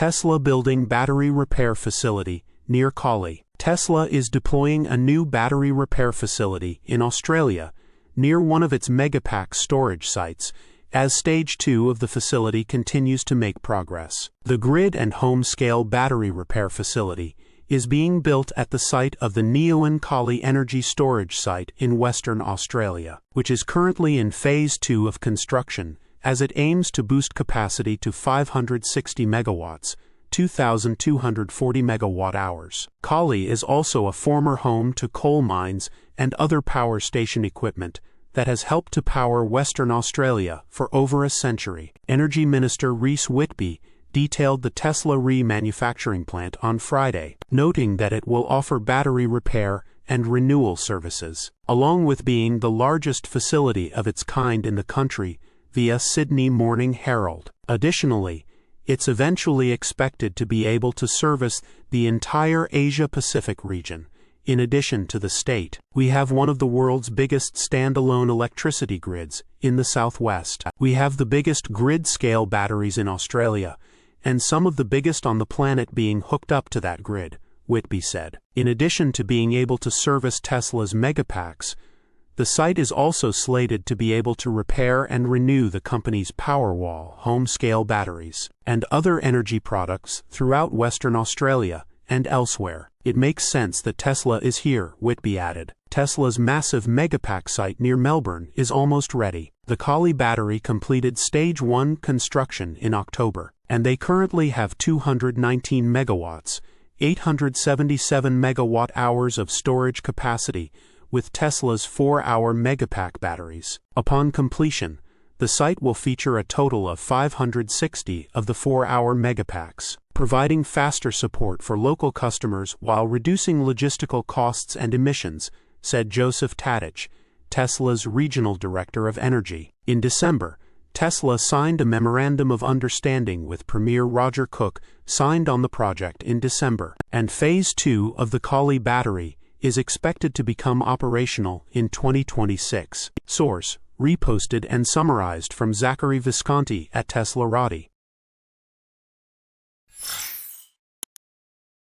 Tesla building battery repair facility near Collie. Tesla is deploying a new battery repair facility in Australia near one of its Megapack storage sites as Stage 2 of the facility continues to make progress. The grid and home-scale battery repair facility is being built at the site of the Neoen Collie energy storage site in Western Australia, which is currently in Phase 2 of construction as it aims to boost capacity to 560 megawatts, 2,240 megawatt-hours. Collie is also a former home to coal mines and other power station equipment that has helped to power Western Australia for over a century. Energy Minister Reece Whitby detailed the Tesla remanufacturing plant on Friday, noting that it will offer battery repair and renewal services, along with being the largest facility of its kind in the country via Sydney Morning Herald. Additionally, it's eventually expected to be able to service the entire Asia-Pacific region. In addition to the state, we have one of the world's biggest standalone electricity grids in the southwest. We have the biggest grid-scale batteries in Australia, and some of the biggest on the planet being hooked up to that grid, Whitby said. In addition to being able to service Tesla's Megapacks, the site is also slated to be able to repair and renew the company's Powerwall home-scale batteries and other energy products throughout Western Australia and elsewhere. It makes sense that Tesla is here, Whitby added. Tesla's massive Megapack site near Melbourne is almost ready. The Collie battery completed Stage 1 construction in October, and they currently have 219 megawatts, 877 megawatt-hours of storage capacity with Tesla's 4-hour Megapack batteries. Upon completion, the site will feature a total of 560 of the 4-hour Megapacks, providing faster support for local customers while reducing logistical costs and emissions, said Joseph Tadich, Tesla's regional director of energy. In December, Tesla signed a memorandum of understanding with Premier Roger Cook, signed on the project in December, and Phase 2 of the Collie battery is expected to become operational in 2026. Source: reposted and summarized from Zachary Visconti at teslarati.